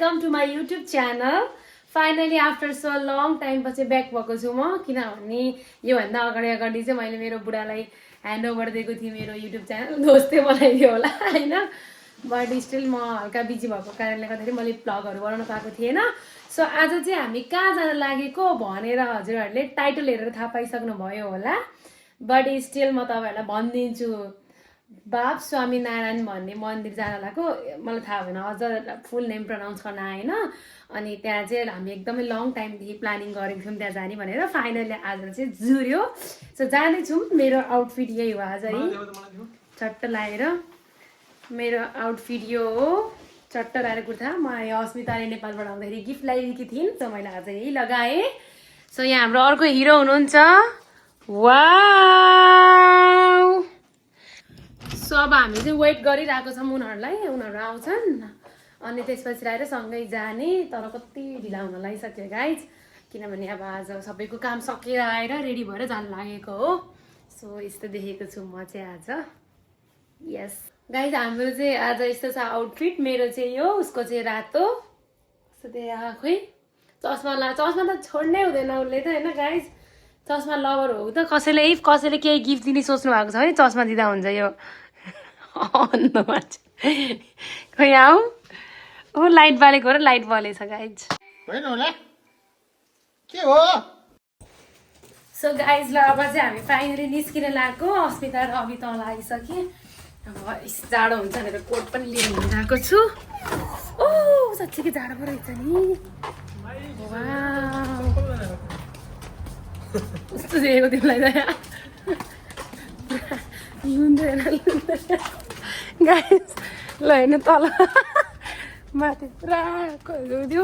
Welcome to my YouTube channel. Finally after so long time पछि back भएको छु म, किनभने योभन्दा अगाडि चाहिँ मैले मेरो बुढालाई ह्यान्ड ओभर दिएको थिएँ मेरो युट्युब च्यानल। दोस्तै बनाइदियो होला होइन, बट स्टिल म हल्का बिजी भएको कारणले गर्दाखेरि मैले भ्लगहरू बनाउन पाएको थिएन। सो आज चाहिँ हामी कहाँ जान लागेको भनेर हजुरहरूले टाइटल हेरेर थाहा पाइसक्नुभयो होला, बट स्टिल म तपाईँहरूलाई भनिदिन्छु। बाप स्वामीनारायण भन्ने मन्दिर जान लागेको। मलाई थाहा भएन, अझ फुल नेम प्रनाउन्स गर्न आएन। अनि त्यहाँ चाहिँ हामी एकदमै लङ टाइमदेखि प्लानिङ गरेको थियौँ त्यहाँ जाने भनेर। फाइनली आज चाहिँ जुर्यो। सो जाँदैछौँ। मेरो आउटफिट यही हो आज है, चट्ट लाएर मेरो आउटफिट यो हो, चट्ट लाएर कुर्ता। म अस्मिताले नेपालबाट आउँदाखेरि गिफ्ट ल्याइदिएकी थिइन्, सो मैले आज यही लगाएँ। सो यहाँ हाम्रो अर्को हिरो हुनुहुन्छ। वाउ! सो अब हामी चाहिँ वेट गरिरहेको छौँ उनीहरूलाई, उनीहरू आउँछन् अनि त्यसपछि आएर सँगै जाने। तर कति ढिला हुन लागिसक्यो गाइज, किनभने अब आज सबैको काम सकेर आएर रेडी भएर जान लागेको हो। सो यस्तो देखेको छु म चाहिँ आज। यस गाइज, हाम्रो चाहिँ आज यस्तो छ आउटफिट। मेरो चाहिँ यो, उसको चाहिँ रातो। सो त्यहाँ खोइ चस्मा त छोड्नै हुँदैन उसले त होइन गाइज। चस्मा लभर हो त। कसैले केही गिफ्ट दिने सोच्नु भएको छ भने चस्मा दिँदा हुन्छ यो। खोइ आऊ ऊ लाइट बालेको र लाइट बलेछ गाइज। के हो? सो गाइज ल अब चाहिँ हामी फाइनली निस्किन लागेको। अस्मिता र अभि तल आइसके। अब जाडो हुन्छ भनेर कोट पनि लिएर हिँडिरहेको छु। ओ साँच्चीकै जाडो पो रहेछ नि। कस्तो देखेको तिमीलाई त गाइस। ल हेर्नु तल माथि पुरा दियो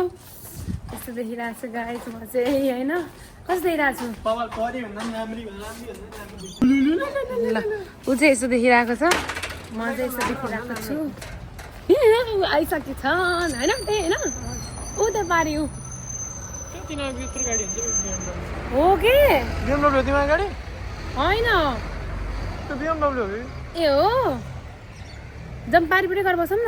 यस्तो देखिरहेको छु गाइस। म चाहिँ होइन कस्तो देखिरहेको छु। ल ऊ चाहिँ यस्तो देखिरहेको छ, म चाहिँ यस्तो देखिरहेको छु। आइसकेछन् होइन त्यही होइन ऊ त पार्यो हो कि होइन ए हो। जम्पारीपट्टि गरेर बसौँ न।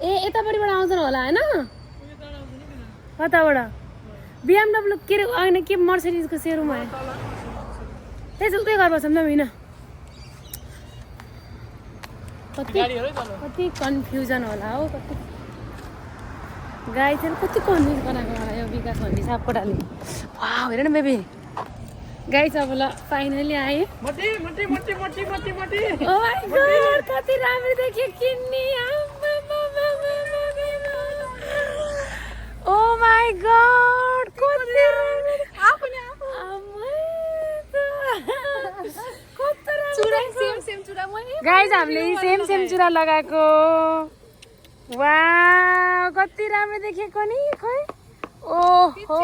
ए यतापट्टिबाट आउँछन् होला होइन, कताबाट BMW के अरे होइन के मर्सिडिजको सेरुमा त्यही उतै गरेर बसौँ न होइन। कति कन्फ्युजन होला हौ। कति गाई चाहिँ कति कन्फ्युज बनाएको होला यो विकास भन्ने सापकोटाले। वाह हेर न बेबी। गाई चाहिँ अब ल फाइनली आएँ। कति राम्रो देख्यो किन्नी। ओ माई गॉड गाइज हामीले सेम चुरा लगाएको। वाह कति राम्रो देखेको नि। खोइ ओहो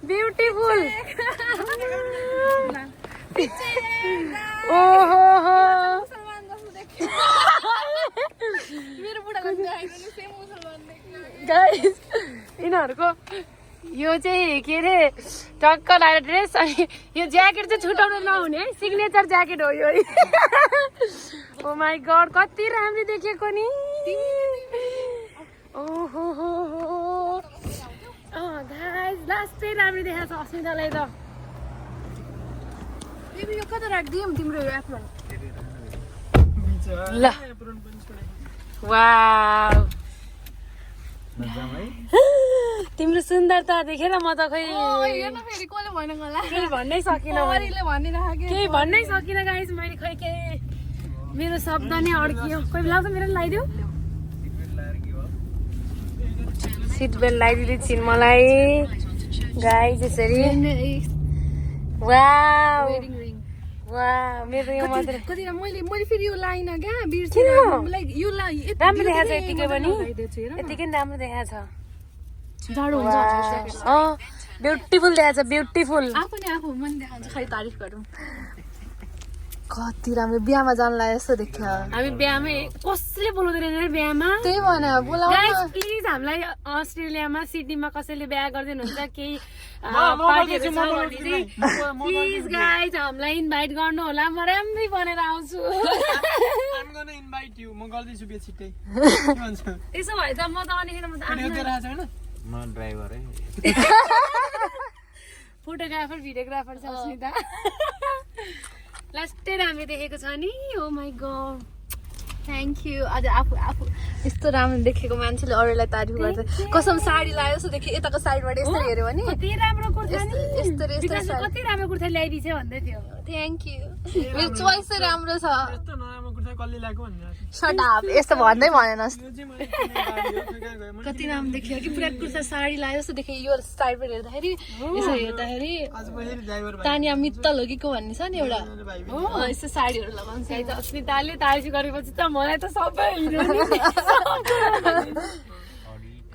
ब्युटिफुल। ओहो गाइज यिनीहरूको यो चाहिँ के अरे टक्क लगाएर ड्रेस। अनि यो ज्याकेट चाहिँ छुटाउनु नहुने है, सिग्नेचर ज्याकेट हो यो। ओ माई गॉड कति राम्रो देखेको नि। ओहो गाइज लास्टै राम्रो देखाएको छ अस्मितालाई त। यो कता राखिदिउँ तिम्रो यो एप्रोन। ल वाउ तिम्रो सुन्दरता देखेर म त खोइ केही भन्नै सकिनँ गाइस। मैले खोइ केही मेरो शब्द नै अड्कियो। कोही बेला त मेरो लगाइदियो। सिट बेल्ट लगाइदिँदै छिन् मलाई गाइस यसरी। वाउ वाह मेरो यो मात्र कति मैले फेरि यो लाइन क्या बिर्सेँ। यो राम्रो देखाएको छ यतिकै पनि, यतिकै राम्रो देखाएको छ। जाडो हुन्छ ब्युटिफुल देखाएको छ ब्युटिफुल। आफू मन देखाउँछ खै तारिफ गरौँ। कति राम्रो बिहामा जान लाग्यो जस्तो देख्छ। हामी बिहामै कसैले बोलाउँदैन बिहामा। त्यही भनेर बोलाउनु गाइस प्लिज। हामीलाई अस्ट्रेलियामा सिडनीमा कसैले बिहा गर्दैन हुन्छ, केही पार्टीहरू छ भने चाहिँ प्लिज गाइज हामीलाई इन्भाइट गर्नु होला म राम्रै बनेर आउँछु I'm gonna invite you. म गर्दैछु बे छिट्टै के भन्छ त्यसो भए त म त अनिखेर म त म ड्राइभर है फोटोग्राफर भिडियोग्राफर छ अस्मिता लास्टै राम्रो देखेको छ नि ओ माई गॉड थ्याङ्क यू आज आफू यस्तो राम्रो देखेको मान्छेले अरूलाई तारिफ गर्छ कसम साडी लगायो जस्तो देखेँ यताको साइडबाट यस्तो हेऱ्यो भने कति राम्रो कुर्ता नि यस्तो कति राम्रो कुर्ता ल्याइदिन्छ भन्दै थियो थ्याङ्क यू मेरो चोइस चाहिँ राम्रो छ यस्तो नराम्रो कुर्ता कसले ल्याएको भनेर शट अप यस्तो भन्दै भनेनस् यो चाहिँ मैले किनेको गाडी हो खै कहाँ गयो मैले कति राम्रो देखियो कि पुरा कुर्ता साडी लगायो जस्तो देखेँ यो साइडबाट हेर्दाखेरि यसो हेर्दाखेरि आज फेरि ड्राइभर भाइ तानिया मित्तल हो कि को भन्ने छ नि एउटा भाइ यस्तो साडीहरू लगाउँछ गाइज अस्मिताले तारिफ गरेपछि त मलाई त सबै हिरो नि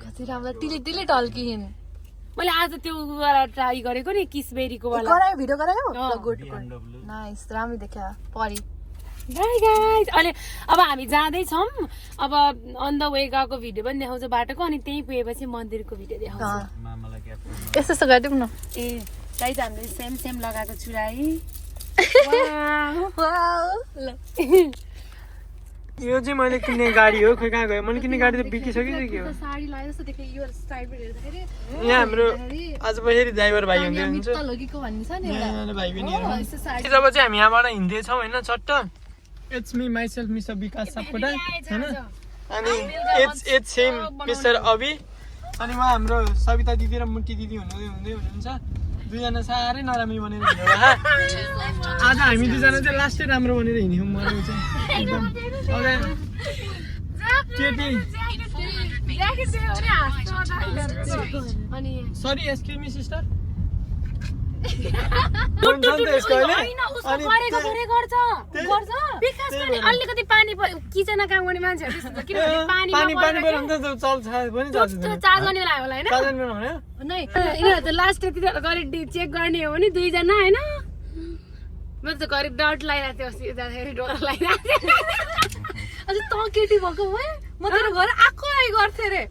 कति राम्रो टिले टल्किन् मैले आज त्यो गरेर ट्राई गरेको नि किसबेरीको वाला गरायो भिडियो गरायो गुड नाइस राम्रो देख्यो परी गाइज अहिले अब हामी जाँदैछौँ अब अन द वे गएको भिडियो पनि देखाउँछ बाटोको अनि त्यहीँ पुगेपछि मन्दिरको भिडियो देखाउँछ मामालाई क्याप यस्तो यस्तो गरिदिउँ न ए गाइज हामीले सेम लगाएको छु है ल यो चाहिँ मैले किनेको गाडी हो खै कहाँ गयो मैले किनेको गाडी त बिकिसक्यो के हो साडी लगायो जस्तो देखेँ यो साइडबाट हेर्दाखेरि यहाँ हाम्रो आज फेरि ड्राइभर भाइ हुँदै हुन्छ मित्तल हो कि को भन्ने छ नि एउटा यहाँ भाइ पनि हो, यस्तो साडी जब चाहिँ हामी यहाँबाट हिँड्दैछौँ होइन चट्ट इट्स मी माइसेल्फ मिस्टर विकास सापकोटा होइन अनि इट्स सेम मिस्टर अभि अनि उहाँ हाम्रो सविता दिदी र मुट्टी दिदी हुनुहुन्छ दुईजना साह्रै नरामी बनेर हिँड्यो होला आज हामी दुईजना चाहिँ लास्टै राम्रो बनेर हिँड्यौँ मलाई चाहिँ एकदम केटी अनि सरी एक्सक्युज मी सिस्टर विकास पनि अलिकति पानी किचनमा काम गर्ने मान्छेहरू त्यस्तो छ किनभने पानी पानी पऱ्यो भने त चल्छ पनि चल्छ चार्ज गर्ने बेला होला होइन भने यिनीहरू त लास्ट यतिखेर गरी चेक गर्ने हो भने दुईजना होइन मैले त घरि डट लगाइरहेको थिएँ अस्ति जाँदाखेरि डर लगाइरहेको थिएँ अझ त केटी भएको भए म तेरो घर आएको आइ गर्थेँ अरे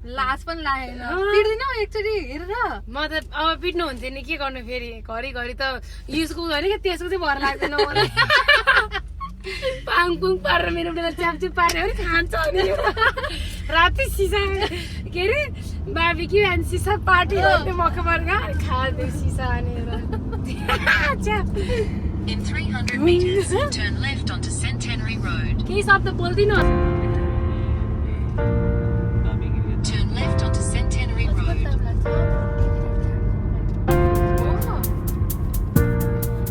लाज पनि लागेन पिट्दिनौ एकचोटि हेरेर म त अब पिट्नु हुन्थ्यो नि के गर्नु फेरि घरि त युजको भने क्या त्यसको चाहिँ भर लाग्दैन मलाई पाङपुङ पारेर मेरो बेला च्यापचुप पारेर पनि खान्छ अनि राति सिसा के अरे बार्बिक्यू एन्ड सिसा पार्टी गर्थ्यो मखमरका खाँदै सिसा हानेर In 300 meters, turn left onto Centenary Road. केही शब्द बोल्दिनँ Turn left onto Centenary Road.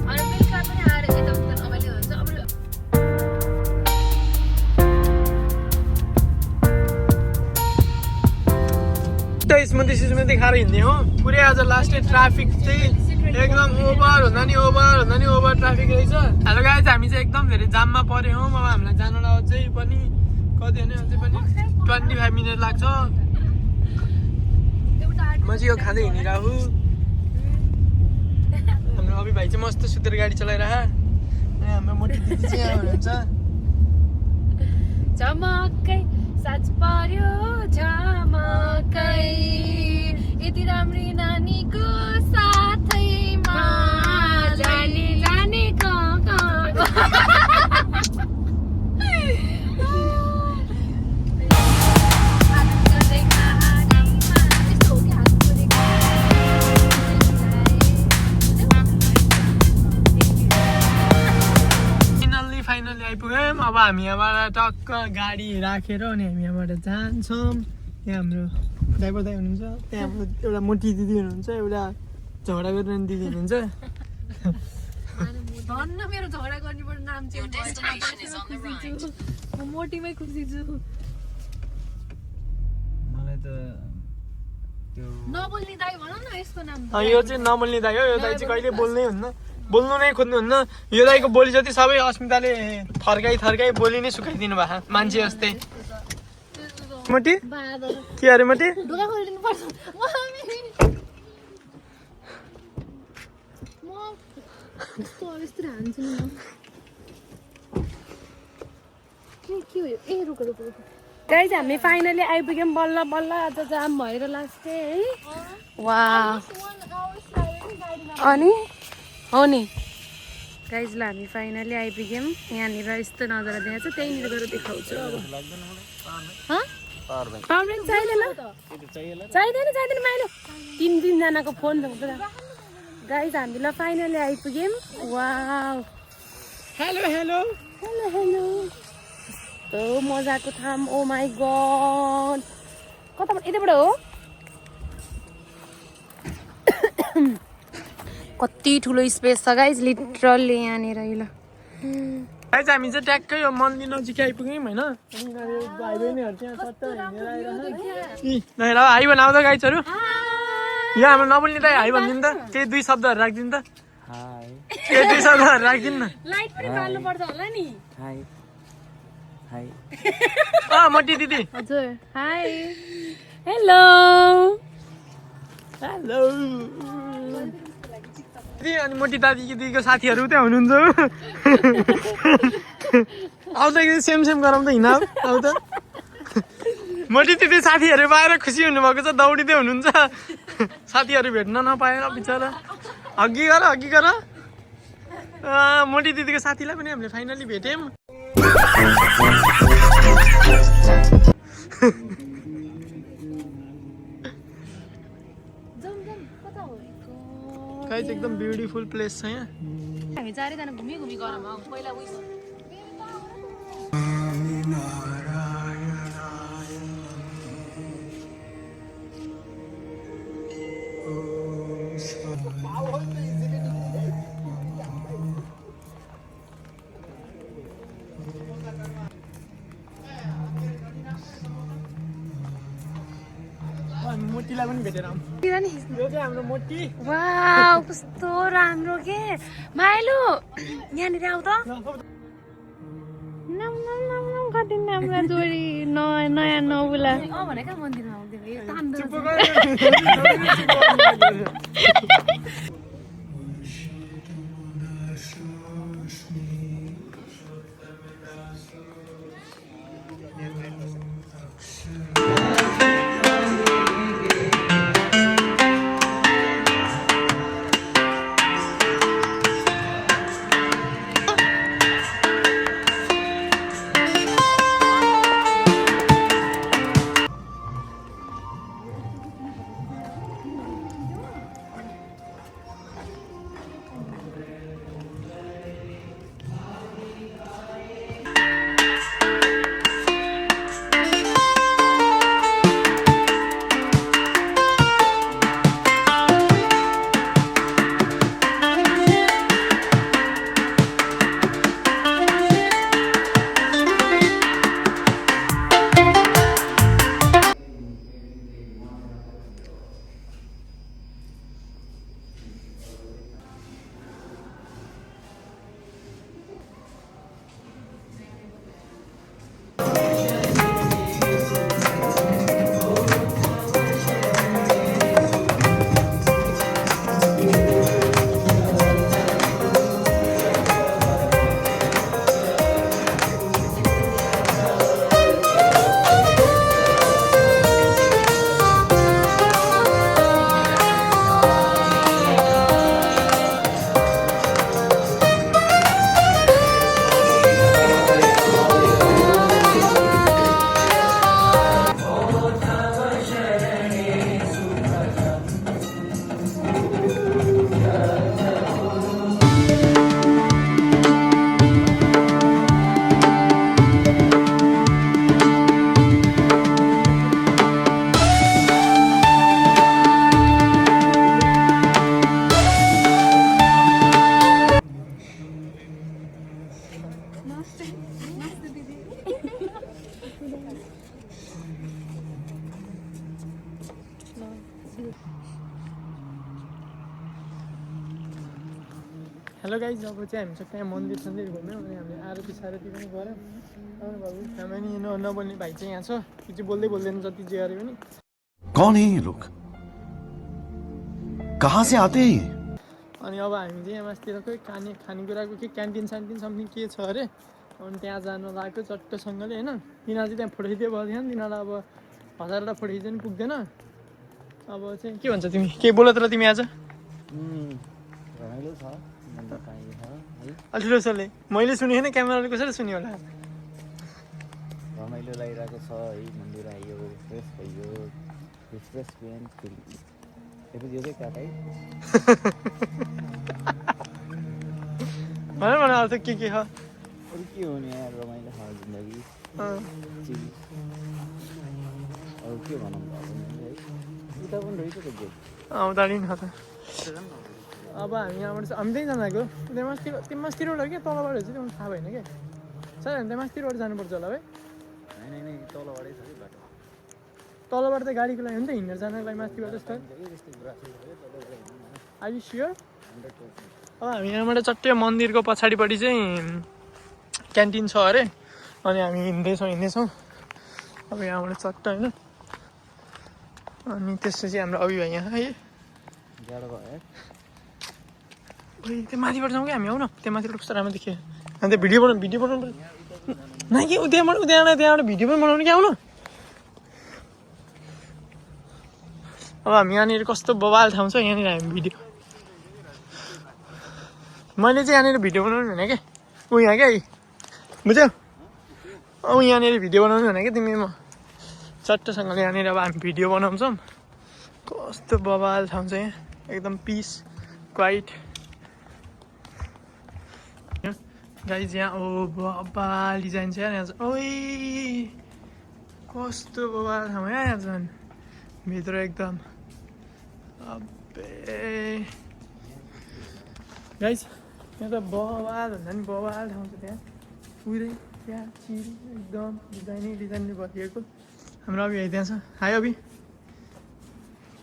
अनि बेलुका पनि आएर यताउता रमाइलो हुन्छ अब स्मृति खाएर हिँड्ने हो पुरै आज लास्ट ट्राफिक चाहिँ एकदम ओभर ट्राफिक रहेछ हेलो गाइज हामी चाहिँ एकदम धेरै जाममा पर्यो हौ अब हामीलाई जानलाई अझै पनि कति होइन अझै पनि 25 मिनट लाग्छ म चाहिँ यो खाँदै हिँडिरहेको हाम्रो अभि भाइ चाहिँ मस्त सुतेर गाडी चलाइरह अनि हाम्रो मोटी दिदी चाहिँ यहाँ हुनुहुन्छ झमक्कै साँझ पर्यो झमक्कै यति राम्री नानीको साथैमा जाने फाइनली आइपुग्यौँ अब हामी यहाँबाट टक्क गाडी राखेर अनि हामी यहाँबाट जान्छौँ यहाँ हाम्रो ड्राइभर दाइ हुनुहुन्छ त्यहाँ एउटा मोटी दिदी हुनुहुन्छ एउटा झगडा गर्ने दिदी हुनुहुन्छ धन्न मेरो झगडा गर्नेबाट नाम Your चाहिँ destination is on the right. म मोटीमै खुसी छु मलाई त त्यो नबोल्ने दाइ भन न यसको नाम यो चाहिँ नबोल्ने दाइ हो यो दाइ चाहिँ कहिले बोल्नै हुन्न बोल्नु नै खोज्नुहुन्न यो दाइको बोली जति सबै अस्मिताले थर्काई बोली नै सुकाइदिनु भएको मान्छे जस्तै मोटी के अरे मोटी ढोका खोलिदिनु पर्छ म यस्तो हान्छु नि के हो ए रुक गाइज हामी फाइनली आइपुग्यौँ बल्ल आज जाम भएर लास्ट है वा अनि हो नि गाइज ल हामी फाइनली आइपुग्यौँ यहाँनिर यस्तो नजारा देखाएको छ त्यहीँनिर गएर देखाउँछु अब पावर ब्याङ्क चाहिँदैन माइलो 3-3जनाको फोन छ गाइज हामी ल फाइनली आइपुग्यौँ wow hello hello hello hello कस्तो मजाको ठाउँ ओ माई गड कताबाट यताबाट हो कति ठुलो स्पेस छ गाइज लिटरली यहाँनिर ल गाइज हामी चाहिँ ट्याक्कै यो मन्दिर नजिक आइपुग्यौँ होइन भाइ बहिनीहरू त्यहाँ चट्ट हिँडेर आइरहेको हाई बनाऊ त गाइजहरू यहाँ हाम्रो नबोल्ने त हाई भनिदिनु त केही 2 शब्दहरू राखिदिनु त केही 2 शब्दहरू राखिदिनु न लाइट पनि बाल्नु पर्छ होला नि मोटी दिदी हजुर हाई हेलो हेलो अनि मोटी दिदीको साथीहरू त्यहाँ हुनुहुन्छ आउँदाखेरि सेम गरौँ त हिँड आउ त मोटी दिदी साथीहरू पाएर खुसी हुनुभएको छ दौडिँदै हुनुहुन्छ साथीहरू भेट्न नपाएर बिचरा अघि गर मोटी दिदीको साथीलाई पनि हामीले फाइनली भेट्यौँ गाइस एकदम ब्युटिफुल प्लेस छ यहाँ हामी चारैजना घुमी गरौँ पहिला उयो मोटीलाई पनि भेटेर आउँ यो चाहिँ हाम्रो मोटी वाउ कस्तो राम्रो के माइलो यहाँनिर आऊ त कति राम्रो जोडी नयाँ नौला भनेको मन्दिरमा हेलो गाइज अब चाहिँ हामी त्यहाँ मन्दिर सन्दिर घुम्यौँ अनि हामीले आरती सारती पनि गऱ्यौँ बाबु खामा नि नबोल्ने भाइ चाहिँ यहाँ छ त्यो चाहिँ बोल्दैन जति जे गरे पनि कौन है ये लोग कहाँ से आते हैं अनि अब हामी चाहिँ यहाँ मासतिरकै खानेकुराको के क्यान्टिन सान्टिन समथिङ के छ अरे अनि त्यहाँ जानु लाग्यो चट्टसँगले होइन तिनीहरू चाहिँ त्यहाँ फोटो खिच्दै भयो थिएन तिनीहरूलाई अब 1000वटा फोटो खिच्दै पनि पुग्दैन अब चाहिँ के भन्छ तिमी के बोल तर तिमी आज रमाइलो छ मन्दिर पाइन्छ है ठुलो छोले मैले सुने होइन क्यामेराले कसरी सुन्यो होला रमाइलो लागिरहेको छ है मन्दिर आइयो फ्रेस भयो रिफ्रेसमेन्ट फिल त्यसपछि यो चाहिँ काट है भन भन अब त के छ अरू के हो नि यार रमाइलो छ जिन्दगी चिल अरू के भनौँ अब है उता पनि रहेछ त गेट आउँदाखेरि नि त अब हामी यहाँबाट हामी त्यहीँ जाँदाको त्यहाँ मास्तिर त्यो मास्तिरबाट क्या तलबाट चाहिँ त्यो थाहा भएन क्या सर हामी त्यहाँ मास्तिरबाट जानुपर्छ होला है होइन तलबाटै छ कि बाटो तलबाट त गाडीको लागि हो नि त हिँडेर जानको लागि मास्तिरबाट जस्तो आर यु स्योर अब हामी यहाँबाट चट्टै मन्दिरको पछाडिपट्टि चाहिँ क्यान्टिन छ अरे अनि हामी हिँड्दैछौँ अब यहाँबाट चट्ट होइन अनि त्यसपछि हाम्रो अभि भाइ यहाँ है जाडो भयो त्यो माथिबाट जाउँ कि हामी आउन त्यहाँ माथिबाट कस्तो राम्रो देखियो अनि त्यो भिडियो बनाउनु पर्यो न कि त्यहाँबाट भिडियो पनि बनाउनु कि आउनु अब हामी यहाँनिर कस्तो बवाल ठाउँ छ यहाँनिर हामी भिडियो मैले चाहिँ यहाँनिर भिडियो बनाउनु भने क्या ऊ यहाँ क्या बुझ्यौ अब यहाँनिर भिडियो बनाउनु भने क्या तिमी म चट्टसँगले यहाँनिर अब हामी भिडियो बनाउँछौँ कस्तो बवाल ठाउँ छ यहाँ एकदम पिस क्वाइट गाइज यहाँ ओ बवाल डिजाइन छ यहाँ ओइ कस्तो बवाल ठाउँ यहाँ झन् भित्र एकदम अबे गाइज यहाँ त बवाल भन्दा नि बवाल ठाउँ छ त्यहाँ पुरै त्यहाँ चिल एकदम डिजाइनले भरिएको हाम्रो अभि भाइ त्यहाँ छ हाई अभि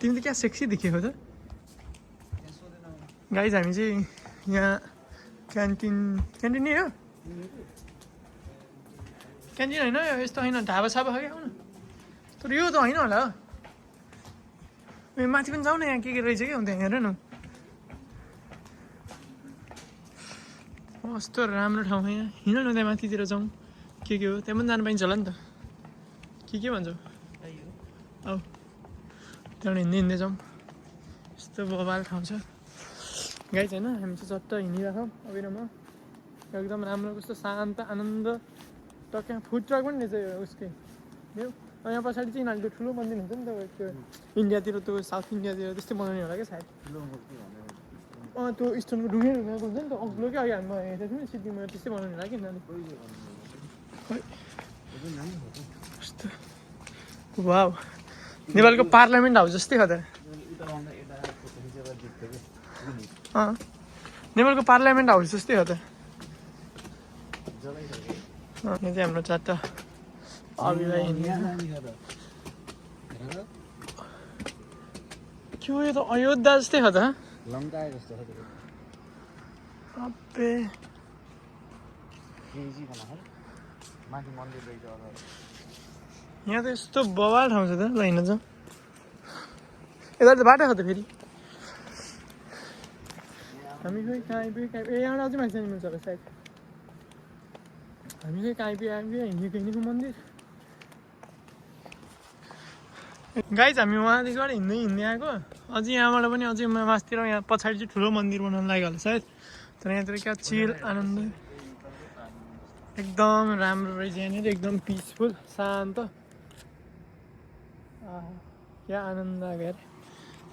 तिमी त क्या सेक्सी देखेको त गाइज हामी चाहिँ यहाँ क्यान्टिन नै हो क्यान्टिन होइन यस्तो होइन ढाबा साबा क्या आउनु तर यो त होइन होला माथि पनि जाउँ न यहाँ के रहेछ क्या त्यहाँ हेर न कस्तो राम्रो ठाउँ यहाँ हिँड न त्यहाँ माथितिर जाउँ के हो त्यहाँ पनि जानु पाइन्छ होला नि त के भन्छौ औ त्यहाँबाट हिँड्दै जाउँ यस्तो बवाल ठाउँ छ गाइज होइन हामी चाहिँ चट्ट हिँडिरहेछौँ अभिन म एकदम राम्रो कस्तो शान्त आनन्द टक्क यहाँ फुड ट्रक पनि रहेछ उसकै यो यहाँ पछाडि चाहिँ यिनीहरूले ठुलो मन्दिर हुन्छ नि त त्यो इन्डियातिर त्यो साउथ इन्डियातिर त्यस्तै बनाउने होला क्या सायद त्यो स्टोनको ढुङ्गे हुन्छ नि त अग्लो क्या अघि हामी हेरेको थियौँ नि सिक्किममा त्यस्तै बनाउने होला कि कस्तो वाउ नेपालको पार्लियामेन्ट हाउस जस्तै हो त नेपालको पार्लियामेन्ट हाउस जस्तै हो त यहाँ चाहिँ हाम्रो चारवटा अभिभाइ के हो यो त अयोध्या जस्तै हो त लङ्का जस्तो छ अबे माथि मन्दिर रहेछ यहाँ त यस्तो बवाल ठाउँ छ त ल हिँड्न जाउँ यता त बाटो छ त फेरि हामी खोइ कहाँ आइपुग्यो ए यहाँबाट अझै मान्छे मिल्छ होला सायद हामी चाहिँ कहाँ आइपुग्यो हिँडेको मन्दिर गाइज हामी वहाँदेखिबाट हिँड्दै आएको अझै यहाँबाट पनि अझै मासतिर यहाँ पछाडि चाहिँ ठुलो मन्दिर बनाउनु लाग्यो होला सायद तर यहाँतिर क्या चिल आनन्द एकदम राम्रो रहेछ यहाँनिर एकदम पिसफुल शान्त क्या आनन्द गएर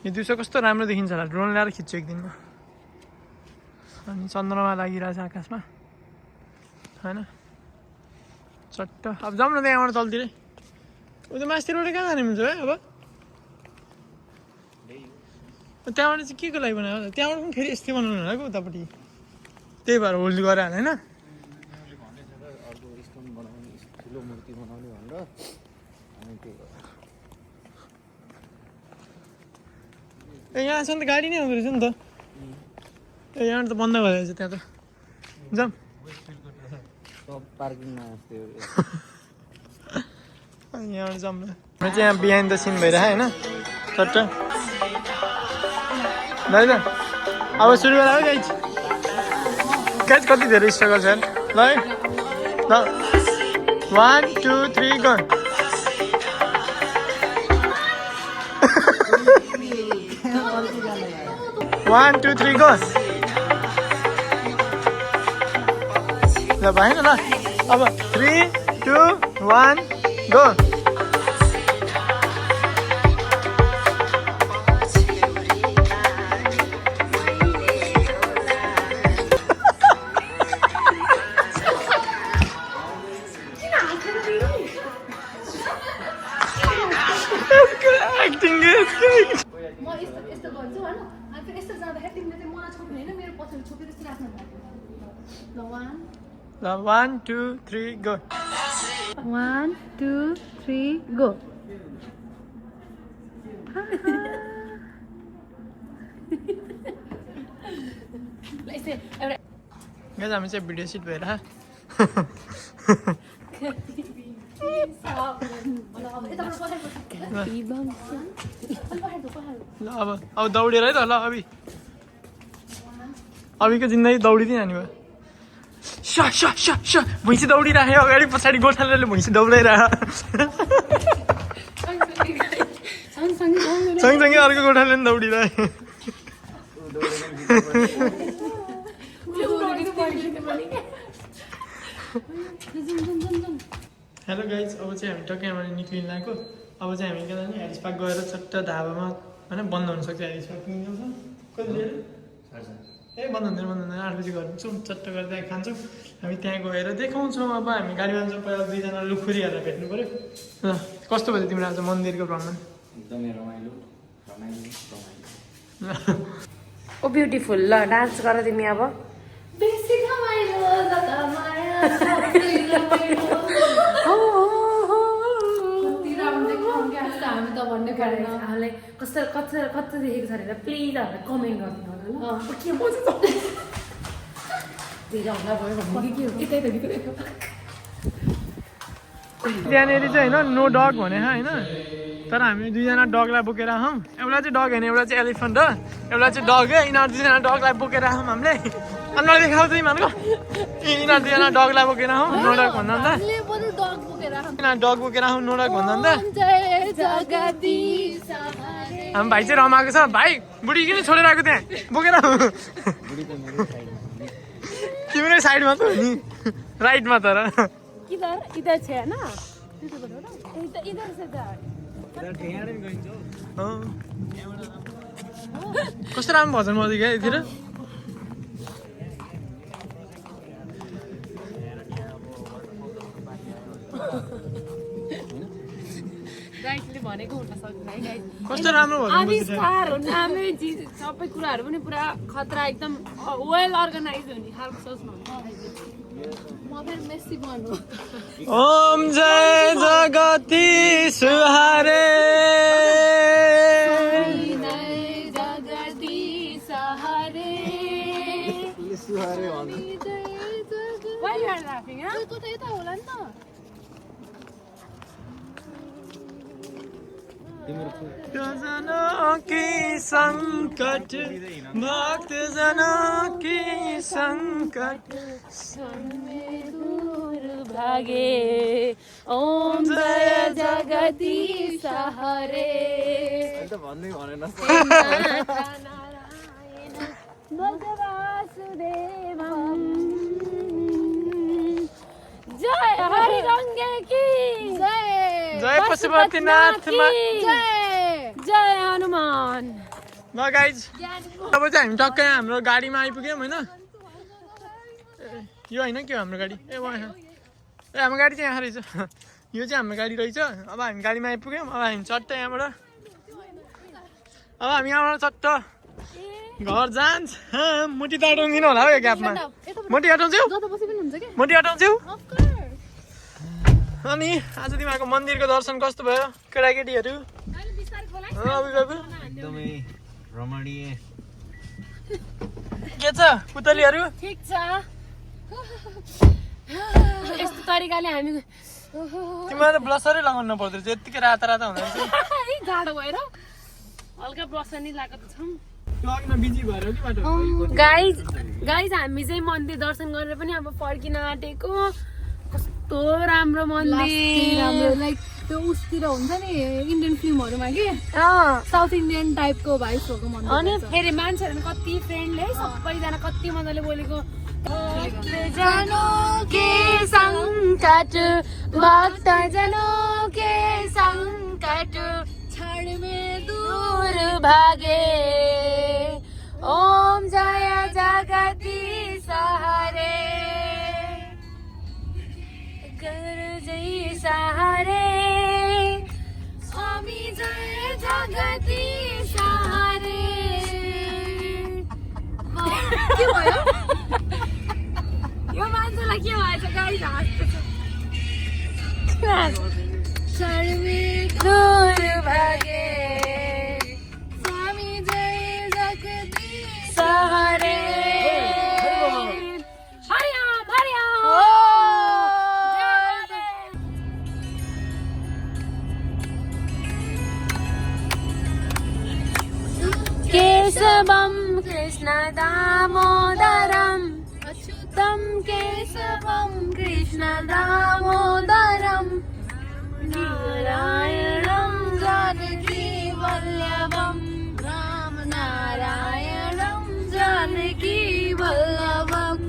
यो दिउँसो कस्तो राम्रो देखिन्छ होला ड्रोन ल्याएर खिच्छु एकदिनमा अनि चन्द्रमा लागिरहेछ आकाशमा होइन चट्ट अब जाउँ न त यहाँबाट तलतिरै उता मासतिरबाट कहाँ जाने मिल्छ है अब त्यहाँबाट चाहिँ के को लागि बनायो होला त्यहाँबाट पनि फेरि यस्तै बनाउनु होला कि उतापट्टि त्यही भएर होल्ड गरेर हाल होइन अर्को स्टोन बनाउने ठुलो मूर्ति बनाउने भनेर अनि त्यही ए यहाँसम्म त गाडी नै आउँदो रहेछ नि त ए यहाँबाट त बन्द भइरहेछ त्यहाँ त जाऊँ सब पार्किङमा त्यो यहाँबाट जाऊँ न म चाहिँ यहाँ बिहाइन्ड द सिन भइरहेको होइन चट्ट दाइ अब सुरु गरेर हो गाइज गाइज कति धेरै स्ट्रगल छ ल है ल 1 2 3 गो 1 2 3 गो ल भएन ल अब 3 2 1 गो एक्टिङ म यस्तो यस्तो गर्छु होइन अनि फेरि यस्तो जाँदाखेरि तिमीले चाहिँ मलाई छोप्नु होइन मेरो पछाडि छोपेर यस्तो राख्नु ल 1 2 3 गो 1 2 3 गो गाइस हामी चाहिँ भिडियो सुट भएर ल अब दौडेर है त ल अभिको जिन्दगी दौडिदियो नि भयो भैँसी दौडिराख्यो अगाडि पछाडि गोठालेले भैँसी दौडाइरह सँगसँगै अर्को गोठाले पनि दौडिरह्यो हेलो गाइज अब चाहिँ हामी टक्कै यहाँबाट निक्लिन लाग्यो अब चाहिँ हामी के भन्छ ह्यारिस पार्क गएर चट्ट ढाबामा होइन बन्द हुनसक्छ ह्यारिस पार्क किनिन्छ कति लिएर ए बन्द हुँदैन 8 बजी घर पुग्छौँ चट्ट गरेर त्यहाँ खान्छौँ हामी त्यहाँ गएर देखाउँछौँ अब हामी गाडी जान्छौँ पहिला 2 जना लुखुरीहरूलाई भेट्नु पऱ्यो ल कस्तो भयो तिम्रो आज मन्दिरको भ्रमण एकदमै रमाइलो ओ ब्युटिफुल ल डान्स गर तिमी अब बेसी रमाइलो जता माया हामी त भन्ने परेन हामीलाई कस्तो देखेको छ भनेर प्लिज हामीलाई कमेन्ट गरिदिनु होला ल के मजा छ धेरै हल्ला भयो भन्ने के हो यतै त गीत त्यहाँनिर चाहिँ होइन नो डग भने होइन तर हामी 2 जना डगलाई बोकेर आउँ एउटा चाहिँ डग होइन एउटा चाहिँ एलिफेन्ट हो एउटा चाहिँ डग है यिनीहरू 2 जना डगलाई बोकेर आउँ हामीले अनि देखाउँछ यिनीहरूको यिनीहरू 2 जना डगलाई बोकेर आउँ नो डग भन्दा अन्त यिनीहरू डग बोकेर आउँ नो डग भन्दा अन्त हामी भाइ चाहिँ रमाएको छ भाइ बुढी किन छोडेर आएको त्यहाँ बोकेर आऊ तिम्रै साइडमा त हो नि राइटमा तर इधर छ हैन इधर से कस्तो राम्रो भजन बज्यो क्या यतिर गाइडले भनेको हुन सक्दैन है गाइड कस्तो राम्रो भजन बज्यो आविष्कार हो नामै चिज सबै कुराहरू पनि पुरा खतरा एकदम वेल अर्गनाइज हो नि खालको सोच्नु म फेरि मेस्सी भन्नु ओम जय जगती सुहारे जगती सहारे Why you are laughing, huh? कतै यता होला नि त जनों की संकट भक्त जनों की संकट दूर भागे ओम जय जगती सहारे भगवासुदेवम जय हरिरंगे की जय पशुपतिनाथ जय हनुमान ल गाइज अब चाहिँ हामी टक्कै हाम्रो गाडीमा आइपुग्यौँ होइन यो होइन के हो हाम्रो गाडी ए वहाँ ए हाम्रो गाडी चाहिँ यहाँ रहेछ यो चाहिँ हाम्रो गाडी रहेछ अब हामी गाडीमा आइपुग्यौँ अब हामी चट्ट यहाँबाट अब हामी यहाँबाट चट्ट घर जान्छ मुटी त अटाउँदिनँ होला हौ यो ग्यापमा मुटी अटाउँछौ मुटी अटाउँछौ अनि आज तिमीहरूको मन्दिरको दर्शन कस्तो भयो केटाकेटीहरू एकदमै रमणीय के छ पुतलीहरू ठीक छ यस्तो तरिकाले हामी तिमीहरू ब्लसरै लगाउनु पर्दो रहेछ यत्तिकै राता राता हुँदो रहेछ जाडो भएर हल्का ब्रस नि लगाएको त छौँ लगमा बिजी भएर कि बाटो गाइज हामी चाहिँ मन्दिर दर्शन गरेर पनि अब फर्किन आँटेको कस्तो राम्रो मन्दिर राम्रो लाइक त्यो उसतिर हुन्छ नि इन्डियन फिल्महरुमा के अँ साउथ इन्डियन टाइपको भाइब्स भएको मन्दिर अनि रहेछ। फेरि मान्छेहरू कति फ्रेन्डली है सबैजना कति मजाले बोलेको भक्तजनों के संकट छाड में दूर भागे ओम जय जगदीश हरे गुरु जय सहारे स्वामी जय जगदीश हरे के भयो यो मान्छेलाई के भएछ गाडी छाड में दूर भागे स्वामी जय जगदीश सहारे हरिओम हरिओम केशवम कृष्ण दामोदरम अच्युतम केशवम कृष्ण दामोदरम नारायणं जानकी वल्लभम राम नारायणं जानकी वल्लभम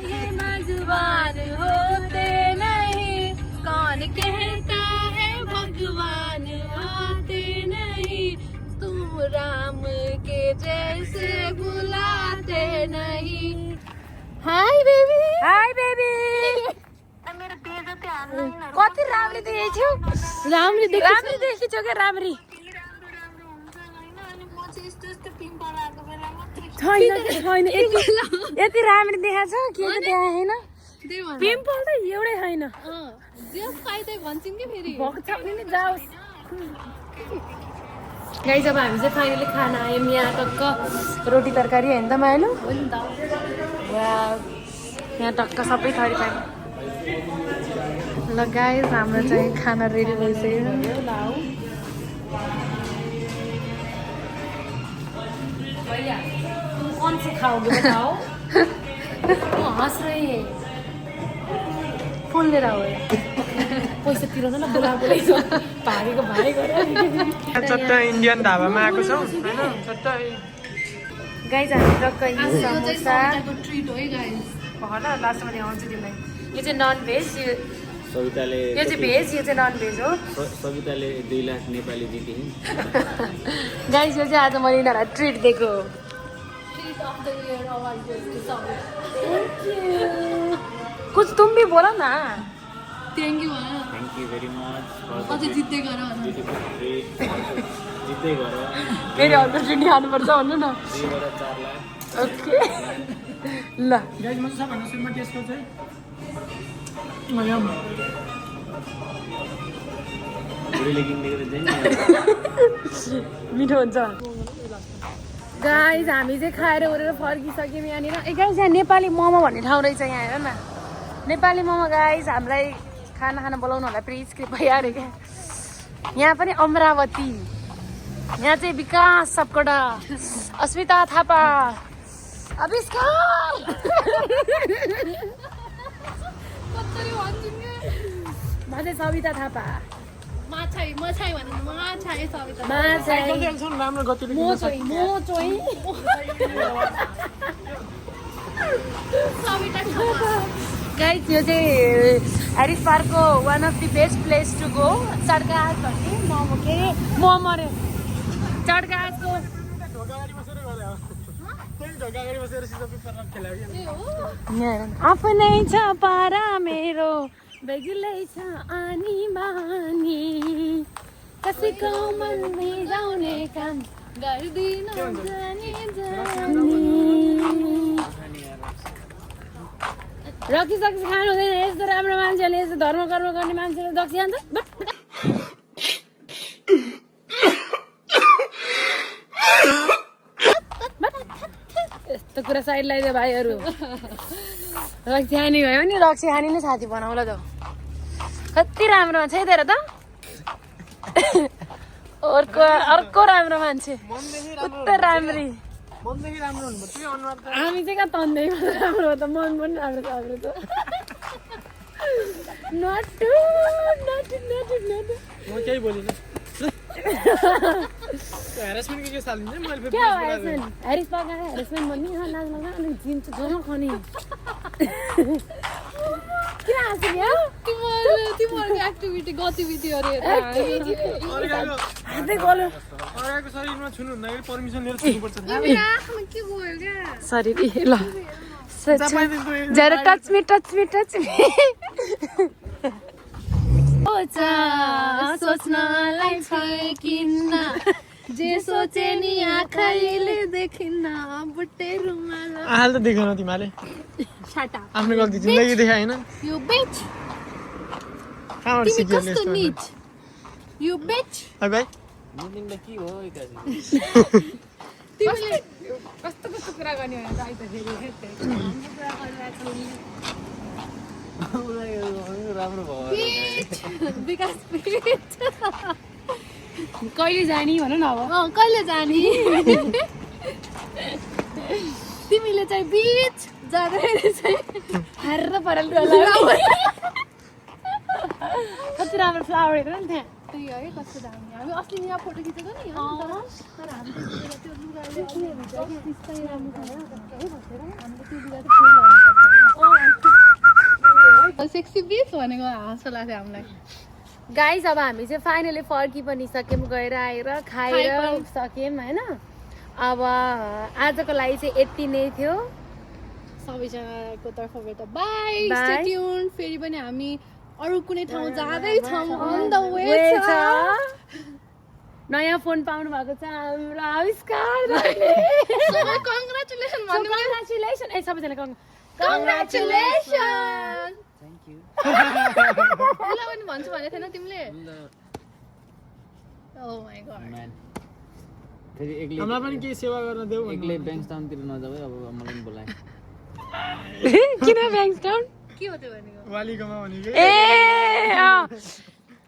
ये मजबान होते नहीं कौन कहता है भगवान आते नहीं तुम राम के जैसे बुलाते नहीं हाय बेबी कति राम्ररी देखेछौ राम्ररी देखेछौ क्या राम्ररी छैन यति राम्ररी देखाएको छ के देखाएन पिम्पल त एउटै छैन जे फाइदै भन्छौँ कि फेरि भन्छ भने नि जाओस् गाइस अब हामी चाहिँ फाइनली खाना आयौँ यहाँ टक्क रोटी तरकारी होइन त मायालु हो नि त यहाँ टक्क सबै थरी पाएँ ल गाइस हाम्रो चाहिँ खाना रेडी भइसक्यो कौन से खाओगे बताओ हंस रही है फुल लिएर हो पैसा तिराउनु न बोला बोलाइसो भागेको भागै गर चट्ट इन्डियन ढाबामा आएको छौँ होइन चट्ट गाइस हामी टक्क यी यो चाहिँ समोसा सौदाको ट्रिट हो है गाइस भन लास्टमा देखाउँछु तिमीलाई यो चाहिँ नन भेज सविताले यो चाहिँ भेज यो चाहिँ नन भेज हो सविताले 2 लाख नेपाली जिते गाइस यो चाहिँ आज मैले यिनीहरूलाई ट्रिट दिएको treat of the year award goes to सबै कुछ तुम भी बोला ना thank you thank you very much अझै जित्दै गर जित्दै गर फेरि अपर्च्युनिटी हाल्नुपर्छ भन्नु न 2 बाट 4 लाख ओके ल गाइस म सबभन्दा सुरुमा टेस्ट गर्छु है बुढीले किनिदिएको चाहिँ मिठो हुन्छ गाइस हामी चाहिँ खाएर ओरेर फर्किसक्यौँ यहाँनिर ए गाइस यहाँ नेपाली मोमो भन्ने ठाउँ रहेछ यहाँ हेर न नेपाली मोमो गाइस हामीलाई खाना खाना बोलाउनु होला प्लिज कृपया अरे क्या यहाँ पनि अमरावती यहाँ चाहिँ विकास सापकोटा अस्मिता थापा आविष्कार कसरी भन्छौँ के म चाहिँ सविता थापा माछाई मछाई भन्नु माछाई सबै मा चाहिँ राम्रो गतिले म चाहिँ सबै थापा गाइस यो चाहिँ हेरिस पार्कको one of the best place to go चड्काहाट भन्ने मोमो के मोमो अरे चड्काहाटको आफ्नै छ पारा मेरो बेग्लै छ आनी बानी कसैको मन भिजाउने काम गर्दिन जानी रकिसक्स खानु हुँदैन यस्तो राम्रो मान्छेले यस्तो धर्म कर्म गर्ने मान्छेले दक्ष जान्छ यस्तो कुरा साइड लगाइदियो भाइहरू रक्सी खानी भयो नि रक्सी खानी नै साथी बनाउला त कति राम्रो मान्छे है तेरो त अर्को राम्रो मान्छे कस्तो राम्री मनदेखि राम्रो हुनुपर्छ कि अनुहार त हामी चाहिँ कहाँ तन्दै राम्रो हो त मन पनि राम्रो छ हाम्रो त नटु नटु नटु नटु म केही बोलिनँ हेरेसमेन्ट के सालिन्छ मैले फेरि क्या हो हेरेसमेन्ट हेरिस पका हेरेसमेन्ट भन्ने लाज लगा अनि जिन्छु जमा खने किन हाँस्यो नि तिमीहरूको एक्टिभिटी गतिविधिहरू हेरेर हातै गलो अर्काको शरीरमा छुनु हुँदाखेरि पर्मिसन लिएर छुनुपर्छ राख्नु के गयो क्या सरी ल जरा टच मी सोच्नलाई छ किन्न जे सोचे नि आँखाले देखिन्न बुट्टे रुमाल हाल त देखेन तिमीले छाटा आफ्नो गल्ती जिन्दगी देखाए होइन यु बिच कहाँबाट तिमी सिक्यो कस्तो नीच यु बिच भाइ भाइ तिमीलाई के हो एकासी तिमीले कस्तो कस्तो कुरा गर्ने भने त आइत फेरि राम्रो भयो विकास कहिले जाने भन न अब कहिले जाने तिमीले चाहिँ बिच जाँदाखेरि चाहिँ हर्र परेर कति राम्रो फ्लावर हेर नि त्यहाँ त्यही है कस्तो दामी हामी अस्ति यहाँ फोटो खिचेको नि तर हामी त्यतिखेर त्यो लुगाले सेक्सी बिच भनेको हाँसो लाग्थ्यो हामीलाई गाइस अब हामी चाहिँ फाइनली फर्की पनि सक्यौँ गएर आएर खाएर सक्यौँ होइन अब आजको लागि चाहिँ यति नै थियो सबैजनाको तर्फबाट बाई Bye. स्टे ट्युन फेरि पनि हामी अरू कुनै ठाउँ जाँदैछौँ अन द वे छ नयाँ फोन पाउनु भएको छ हाम्रो आविष्कार कङ्ग्रेचुलेसन भन्नु कङ्ग्रेचुलेसन ए सबैजना कङ्ग्रेचुलेसन थ्याङ्क यू उसलाई पनि भन्छु भनेको थिएन तिमीले ओ माई गॉड म्यान फेरि एक्लै हामीलाई पनि केही सेवा गर्न देऊ एक्लै ब्याङ्कस्टाउनतिर नजाऊ है अब मलाई पनि बोलाए किन ब्याङ्कस्टाउन के हो त्यो भनेको वालीकोमा भनेको ए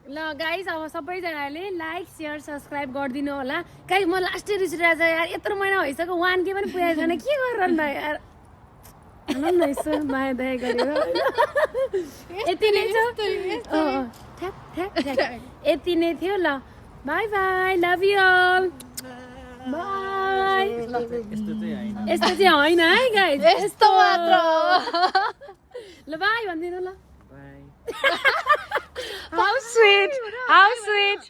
ल गाइस अब सबैजनाले लाइक सेयर सब्सक्राइब गरिदिनु होला गाइस म लास्टै रिसिरहेको छ यार यत्रो महिना भइसक्यो 1K पनि पुगेको छैन के गरेर न यार आनन्द न यसो माया दया गरेर यति नै छ ठ्याक ठ्याक ठ्याक यति नै थियो ल bye bye love you all bye यस्तो चाहिँ होइन यस्तो चाहिँ होइन है गाइस यस्तो मात्र ल बाई भन्दिनु ल बाई हाउ स्वीट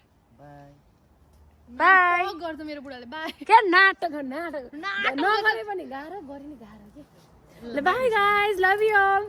बाई गर्छ मेरो बुढाले बाई क्या नाटक नगरे पनि गाह्रो गरे नि गाह्रो के ल bye guys love you all